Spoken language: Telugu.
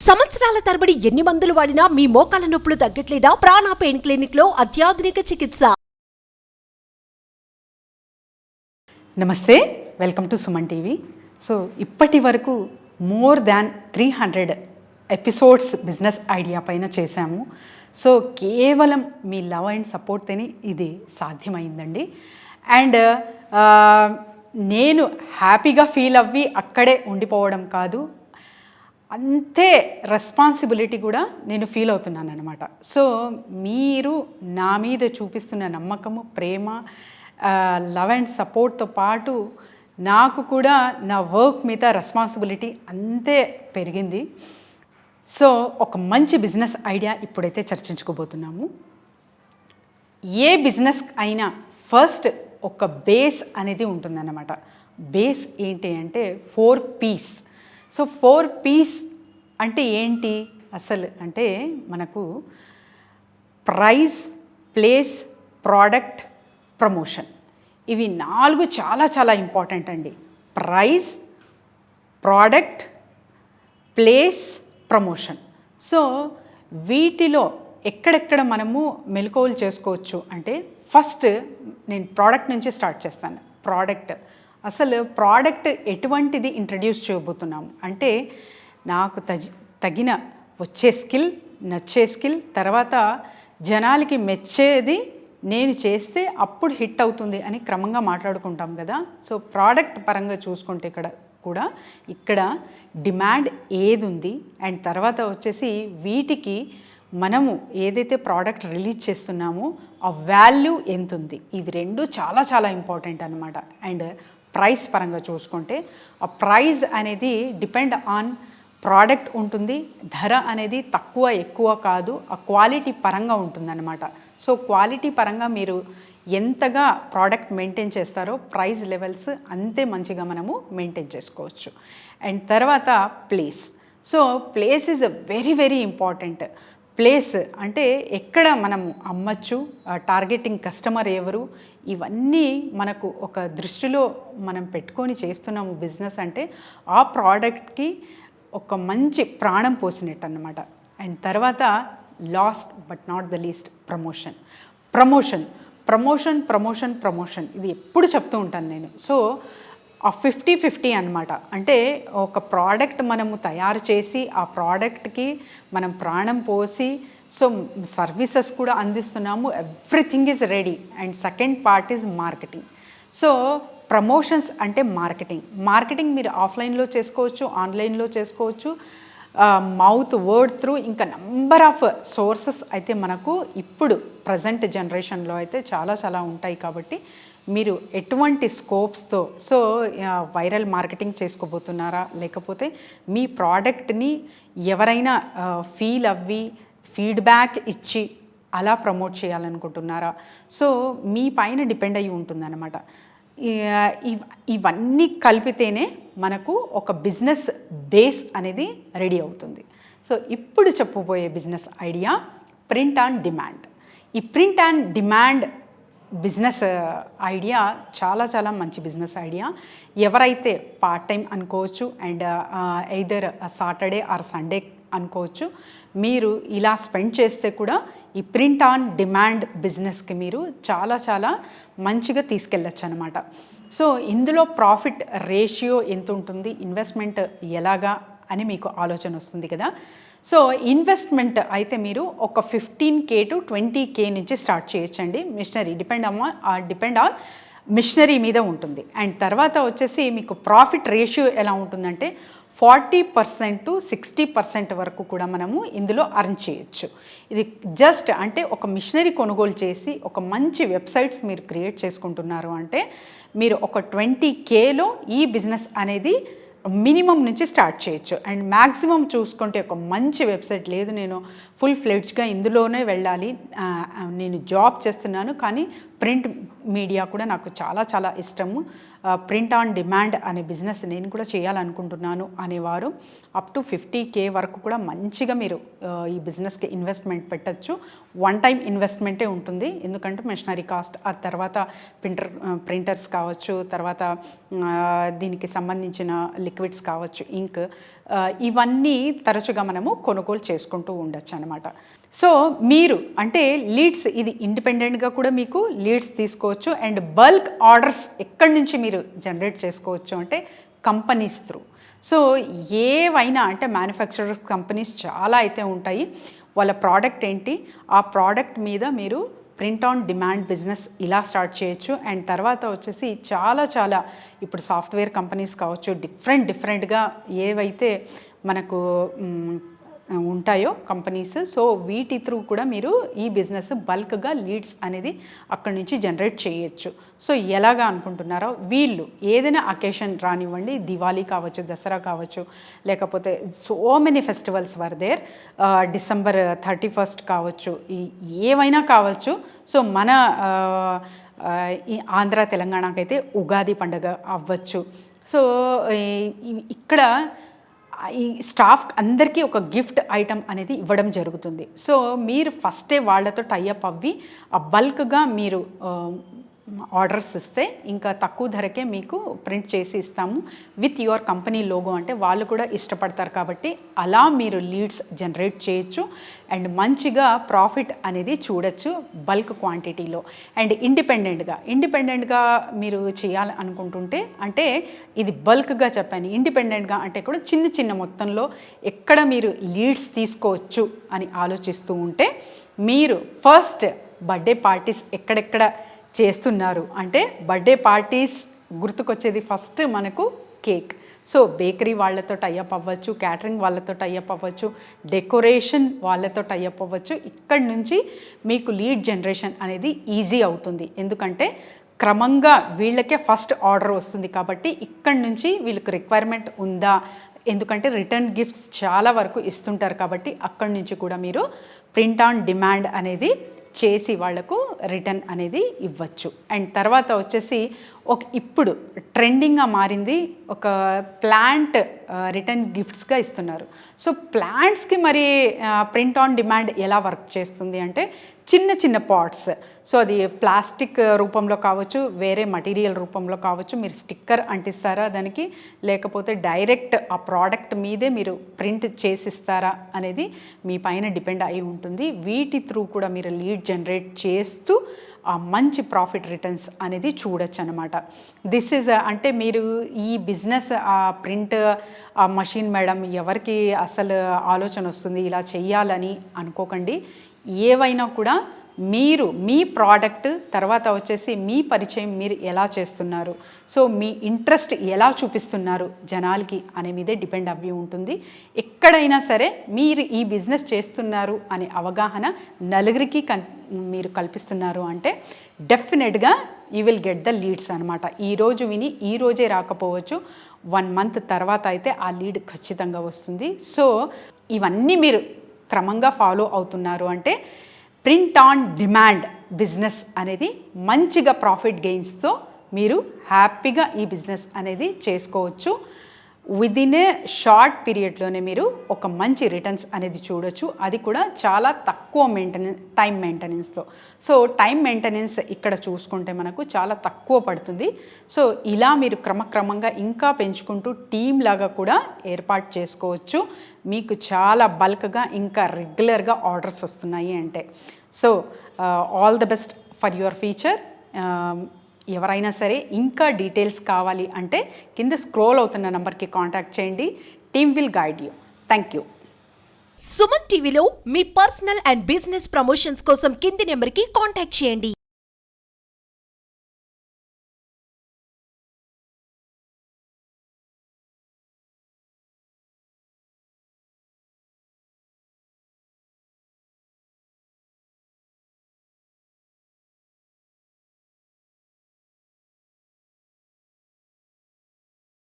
సంవత్సరాల తరబడి ఎన్ని మందులు వాడినా మీ మోకాల నొప్పులు తగ్గట్లేదా? ప్రాణ పెయిన్ క్లినిక్ లో అత్యాధునిక చికిత్స. నమస్తే, welcome to Suman TV. So ఇప్పటి వరకు more than 300 episodes business idea పైన చేశాము. సో కేవలం మీ లవ్ అండ్ సపోర్ట్తోనే ఇది సాధ్యమైందండి. అండ్ నేను హ్యాపీగా ఫీల్ అవ్వి అక్కడే ఉండిపోవడం కాదు, అంతే రెస్పాన్సిబిలిటీ కూడా నేను ఫీల్ అవుతున్నాను అనమాట. సో మీరు నా మీద చూపిస్తున్న నమ్మకము, ప్రేమ, లవ్ అండ్ సపోర్ట్తో పాటు నాకు కూడా నా వర్క్ మీద రెస్పాన్సిబిలిటీ అంతే పెరిగింది. సో ఒక మంచి బిజినెస్ ఐడియా ఇప్పుడైతే చర్చించుకోబోతున్నాము. ఏ బిజినెస్ అయినా ఫస్ట్ ఒక బేస్ అనేది ఉంటుందన్నమాట. బేస్ ఏంటి అంటే 4 P's. సో 4 P's అంటే ఏంటి అసలు అంటే మనకు ప్రైస్, ప్లేస్, ప్రోడక్ట్, ప్రమోషన్. ఇవి 4 చాలా చాలా ఇంపార్టెంట్ అండి. Price, product, place, promotion. So వీటిలో ఎక్కడెక్కడ మనము మెలకువలు చేసుకోవచ్చు అంటే ఫస్ట్ నేను ప్రోడక్ట్ నుంచి స్టార్ట్ చేస్తాను. ప్రోడక్ట్, అసలు ప్రోడక్ట్ ఎటువంటిది ఇంట్రడ్యూస్ చేయబోతున్నాము అంటే నాకు తగిన వచ్చే స్కిల్, నచ్చే స్కిల్, తర్వాత జనాలకి మెచ్చేది నేను చేస్తే అప్పుడు హిట్ అవుతుంది అని క్రమంగా మాట్లాడుకుంటాం కదా. సో ప్రోడక్ట్ పరంగా చూసుకుంటే ఇక్కడ డిమాండ్ ఏది ఉంది అండ్ తర్వాత వచ్చేసి వీటికి మనము ఏదైతే ప్రోడక్ట్ రిలీజ్ చేస్తున్నామో ఆ వాల్యూ ఎంత ఉంది, ఇవి 2 చాలా చాలా ఇంపార్టెంట్ అనమాట. అండ్ ప్రైస్ పరంగా చూసుకుంటే ఆ ప్రైస్ అనేది డిపెండ్ ఆన్ ప్రోడక్ట్ ఉంటుంది. ధర అనేది తక్కువ ఎక్కువ కాదు, ఆ క్వాలిటీ పరంగా ఉంటుందన్నమాట. సో క్వాలిటీ పరంగా మీరు ఎంతగా ప్రోడక్ట్ మెయింటైన్ చేస్తారో ప్రైస్ లెవెల్స్ అంతే మంచిగా మనము మెయింటైన్ చేసుకోవచ్చు. అండ్ తర్వాత place. So place is very very important. Place అంటే ఎక్కడ మనము అమ్మచ్చు, టార్గెటింగ్ కస్టమర్ ఎవరు, ఇవన్నీ మనకు ఒక దృష్టిలో మనం పెట్టుకొని చేస్తున్నాము బిజినెస్ అంటే ఆ ప్రోడక్ట్కి ఒక మంచి ప్రాణం పోసినట్టు అన్నమాట. అండ్ తర్వాత last but not the least promotion. Promotion ఇది ఎప్పుడు చెప్తూ ఉంటాను నేను. సో ఆ 50-50 అనమాట. అంటే ఒక ప్రోడక్ట్ మనము తయారు చేసి ఆ ప్రోడక్ట్కి మనం ప్రాణం పోసి సో సర్వీసెస్ కూడా అందిస్తున్నాము, everything is ready. And second part is marketing. So promotions అంటే మార్కెటింగ్ మీరు ఆఫ్లైన్లో చేసుకోవచ్చు, ఆన్లైన్లో చేసుకోవచ్చు, మౌత్ వర్డ్ త్రూ, ఇంకా నంబర్ ఆఫ్ సోర్సెస్ అయితే మనకు ఇప్పుడు ప్రజెంట్ జనరేషన్లో అయితే చాలా చాలా ఉంటాయి. కాబట్టి మీరు ఎటువంటి స్కోప్స్తో సో వైరల్ మార్కెటింగ్ చేసుకోబోతున్నారా, లేకపోతే మీ ప్రోడక్ట్ని ఎవరైనా ఫీల్ అవ్వి ఫీడ్బ్యాక్ ఇచ్చి అలా ప్రమోట్ చేయాలనుకుంటున్నారా, సో మీ పైన డిపెండ్ అయ్యి ఉంటుందన్నమాట. ఇవన్నీ కలిపితేనే మనకు ఒక బిజినెస్ బేస్ అనేది రెడీ అవుతుంది. సో ఇప్పుడు చెప్పబోయే business idea print on demand. ఈ print and demand business idea చాలా చాలా మంచి బిజినెస్ ఐడియా. ఎవరైతే పార్ట్ టైం అనుకోవచ్చు and either Saturday or Sunday అనుకోవచ్చు, మీరు ఇలా స్పెండ్ చేస్తే కూడా ఈ ప్రింట్ ఆన్ డిమాండ్ బిజినెస్కి మీరు చాలా చాలా మంచిగా తీసుకెళ్ళచ్చు అనమాట. సో ఇందులో ప్రాఫిట్ రేషియో ఎంత ఉంటుంది, ఇన్వెస్ట్మెంట్ ఎలాగా అని మీకు ఆలోచన వస్తుంది కదా. సో ఇన్వెస్ట్మెంట్ అయితే మీరు ఒక 15K to 20K నుంచి స్టార్ట్ చేయొచ్చండి. మిషనరీ డిపెండ్ ఆన్ మిషనరీ మీద ఉంటుంది. అండ్ తర్వాత వచ్చేసి మీకు ప్రాఫిట్ రేషియో ఎలా ఉంటుందంటే 40% to 60% వరకు కూడా మనము ఇందులో అర్న్ చేయొచ్చు. ఇది జస్ట్ అంటే ఒక మిషనరీ కొనుగోలు చేసి ఒక మంచి వెబ్సైట్స్ మీరు క్రియేట్ చేసుకుంటున్నారు అంటే మీరు ఒక 20Kలో ఈ బిజినెస్ అనేది మినిమం నుంచి స్టార్ట్ చేయొచ్చు. అండ్ మ్యాక్సిమం చూసుకుంటే ఒక మంచి వెబ్సైట్ లేదు, నేను ఫుల్ ఫ్లెడ్జ్గా ఇందులోనే వెళ్ళాలి, నేను జాబ్ చేస్తున్నాను కానీ ప్రింట్ మీడియా కూడా నాకు చాలా చాలా ఇష్టము, ప్రింట్ ఆన్ డిమాండ్ అనే బిజినెస్ నేను కూడా చేయాలనుకుంటున్నాను అనేవారు అప్ టు 50K వరకు కూడా మంచిగా మీరు ఈ బిజినెస్కి ఇన్వెస్ట్మెంట్ పెట్టచ్చు. వన్ టైం ఇన్వెస్ట్మెంటే ఉంటుంది, ఎందుకంటే మెషినరీ కాస్ట్, ఆ తర్వాత ప్రింటర్స్ కావచ్చు, తర్వాత దీనికి సంబంధించిన లిక్విడ్స్ కావచ్చు, ఇంక్, ఇవన్నీ తరచుగా మనము కొనుగోలు చేసుకుంటూ ఉండొచ్చు అనమాట. సో మీరు అంటే లీడ్స్ ఇది ఇండిపెండెంట్గా కూడా మీకు లీడ్స్ తీసుకోవచ్చు. అండ్ బల్క్ ఆర్డర్స్ ఎక్కడి నుంచి మీరు జనరేట్ చేసుకోవచ్చు అంటే కంపెనీస్ త్రూ. సో ఏవైనా అంటే మ్యానుఫ్యాక్చరర్ కంపెనీస్ చాలా అయితే ఉంటాయి. వాళ్ళ ప్రోడక్ట్ ఏంటి, ఆ ప్రోడక్ట్ మీద మీరు ప్రింట్ ఆన్ డిమాండ్ బిజినెస్ ఇలా స్టార్ట్ చేయొచ్చు. అండ్ తర్వాత వచ్చేసి చాలా ఇప్పుడు సాఫ్ట్వేర్ కంపెనీస్ కావచ్చు, డిఫరెంట్గా ఏవైతే మనకు ఉంటాయో కంపెనీస్, సో వీటి త్రూ కూడా మీరు ఈ బిజినెస్ బల్క్గా లీడ్స్ అనేది అక్కడి నుంచి జనరేట్ చేయొచ్చు. సో ఎలాగా అనుకుంటున్నారో, వీళ్ళు ఏదైనా అకేషన్ రానివ్వండి, దివాళీ కావచ్చు, దసరా కావచ్చు, లేకపోతే so many festivals were there, December 31st కావచ్చు, ఏవైనా కావచ్చు. సో మన ఈ ఆంధ్ర తెలంగాణకైతే ఉగాది పండుగ అవ్వచ్చు. సో ఇక్కడ ఈ స్టాఫ్ అందరికీ ఒక గిఫ్ట్ ఐటమ్ అనేది ఇవ్వడం జరుగుతుంది. సో మీరు ఫస్టే వాళ్ళతో టైఅప్ అవ్వి ఆ బల్క్గా మీరు ఆర్డర్స్ ఇస్తే ఇంకా తక్కువ ధరకే మీకు ప్రింట్ చేసి ఇస్తాము విత్ యువర్ కంపెనీ లోగో అంటే వాళ్ళు కూడా ఇష్టపడతారు. కాబట్టి అలా మీరు లీడ్స్ జనరేట్ చేయొచ్చు అండ్ మంచిగా ప్రాఫిట్ అనేది చూడొచ్చు బల్క్ క్వాంటిటీలో. అండ్ ఇండిపెండెంట్గా మీరు చేయాలి అనుకుంటుంటే, అంటే ఇది బల్క్గా చెప్పాను, ఇండిపెండెంట్గా అంటే కూడా చిన్న మొత్తంలో ఎక్కడ మీరు లీడ్స్ తీసుకోవచ్చు అని ఆలోచిస్తూ ఉంటే, మీరు ఫస్ట్ బర్త్డే పార్టీస్ ఎక్కడెక్కడ చేస్తున్నారు అంటే, బర్త్డే పార్టీస్ గుర్తుకొచ్చేది ఫస్ట్ మనకు కేక్. సో బేకరీ వాళ్ళతో టైఅప్ అవ్వచ్చు, క్యాటరింగ్ వాళ్ళతో టైఅప్ అవ్వచ్చు, డెకరేషన్ వాళ్ళతో టైఅప్ అవ్వచ్చు. ఇక్కడి నుంచి మీకు లీడ్ జనరేషన్ అనేది ఈజీ అవుతుంది. ఎందుకంటే క్రమంగా వీళ్ళకే ఫస్ట్ ఆర్డర్ వస్తుంది కాబట్టి ఇక్కడి నుంచి వీళ్ళకి రిక్వైర్మెంట్ ఉందా, ఎందుకంటే రిటర్న్ గిఫ్ట్స్ చాలా వరకు ఇస్తుంటారు కాబట్టి అక్కడి నుంచి కూడా మీరు ప్రింట్ ఆన్ డిమాండ్ అనేది చేసి వాళ్లకు రిటర్న్ అనేది ఇవ్వచ్చు. అండ్ తర్వాత వచ్చేసి ఇప్పుడు ట్రెండింగ్గా మారింది ఒక ప్లాంట్ రిటర్న్ గిఫ్ట్స్గా ఇస్తున్నారు. సో ప్లాంట్స్కి మరి ప్రింట్ ఆన్ డిమాండ్ ఎలా వర్క్ చేస్తుంది అంటే, చిన్న పాట్స్, సో అది ప్లాస్టిక్ రూపంలో కావచ్చు, వేరే మటీరియల్ రూపంలో కావచ్చు, మీరు స్టిక్కర్ అంటిస్తారా దానికి, లేకపోతే డైరెక్ట్ ఆ ప్రోడక్ట్ మీదే మీరు ప్రింట్ చేసిస్తారా అనేది మీ పైన డిపెండ్ అయి ఉంటుంది. వీటి త్రూ కూడా మీరు లీడ్ జనరేట్ చేస్తూ ఆ మంచి ప్రాఫిట్ రిటర్న్స్ అనేది చూడొచ్చు అనమాట. దిస్ ఈజ్ అంటే మీరు ఈ బిజినెస్ ఆ ప్రింట్ ఆ మషిన్ మేడం ఎవరికి అసలు ఆలోచన వస్తుంది ఇలా చెయ్యాలని అనుకోకండి. ఏవైనా కూడా మీరు మీ ప్రోడక్ట్ తర్వాత వచ్చేసి మీ పరిచయం మీరు ఎలా చేస్తున్నారు, సో మీ ఇంట్రెస్ట్ ఎలా చూపిస్తున్నారు జనాలకి అనే మీదే డిపెండ్ అవ్వి ఉంటుంది. ఎక్కడైనా సరే మీరు ఈ బిజినెస్ చేస్తున్నారు అనే అవగాహన నలుగురికి మీరు కల్పిస్తున్నారు అంటే డెఫినెట్గా you will get the leads అనమాట. ఈరోజు విని ఈరోజే రాకపోవచ్చు, 1 month తర్వాత అయితే ఆ లీడ్ ఖచ్చితంగా వస్తుంది. సో ఇవన్నీ మీరు క్రమంగా ఫాలో అవుతున్నారు అంటే ప్రింట్ ఆన్ డిమాండ్ బిజినెస్ అనేది మంచిగా ప్రాఫిట్ గెయిన్స్తో మీరు హ్యాపీగా ఈ బిజినెస్ అనేది చేసుకోవచ్చు. విదిన్ ఏ షార్ట్ పీరియడ్లోనే మీరు ఒక మంచి రిటర్న్స్ అనేది చూడొచ్చు, అది కూడా చాలా తక్కువ టైం మెయింటెనెన్స్తో. సో టైం మెయింటెనెన్స్ ఇక్కడ చూసుకుంటే మనకు చాలా తక్కువ పడుతుంది. సో ఇలా మీరు క్రమక్రమంగా ఇంకా పెంచుకుంటూ టీమ్ లాగా కూడా ఏర్పాటు చేసుకోవచ్చు. మీకు చాలా బల్క్గా ఇంకా రెగ్యులర్గా ఆర్డర్స్ వస్తున్నాయి అంటే. So all the best for your future. ఎవరైనా సరే ఇంకా డీటెయిల్స్ కావాలి అంటే కింద స్క్రోల్ అవుతున్న నెంబర్కి కాంటాక్ట్ చేయండి. Team will guide you. Thank you. Suman టీవీలో మీ పర్సనల్ అండ్ బిజినెస్ ప్రమోషన్స్ కోసం కింది నెంబర్కి కాంటాక్ట్ చేయండి.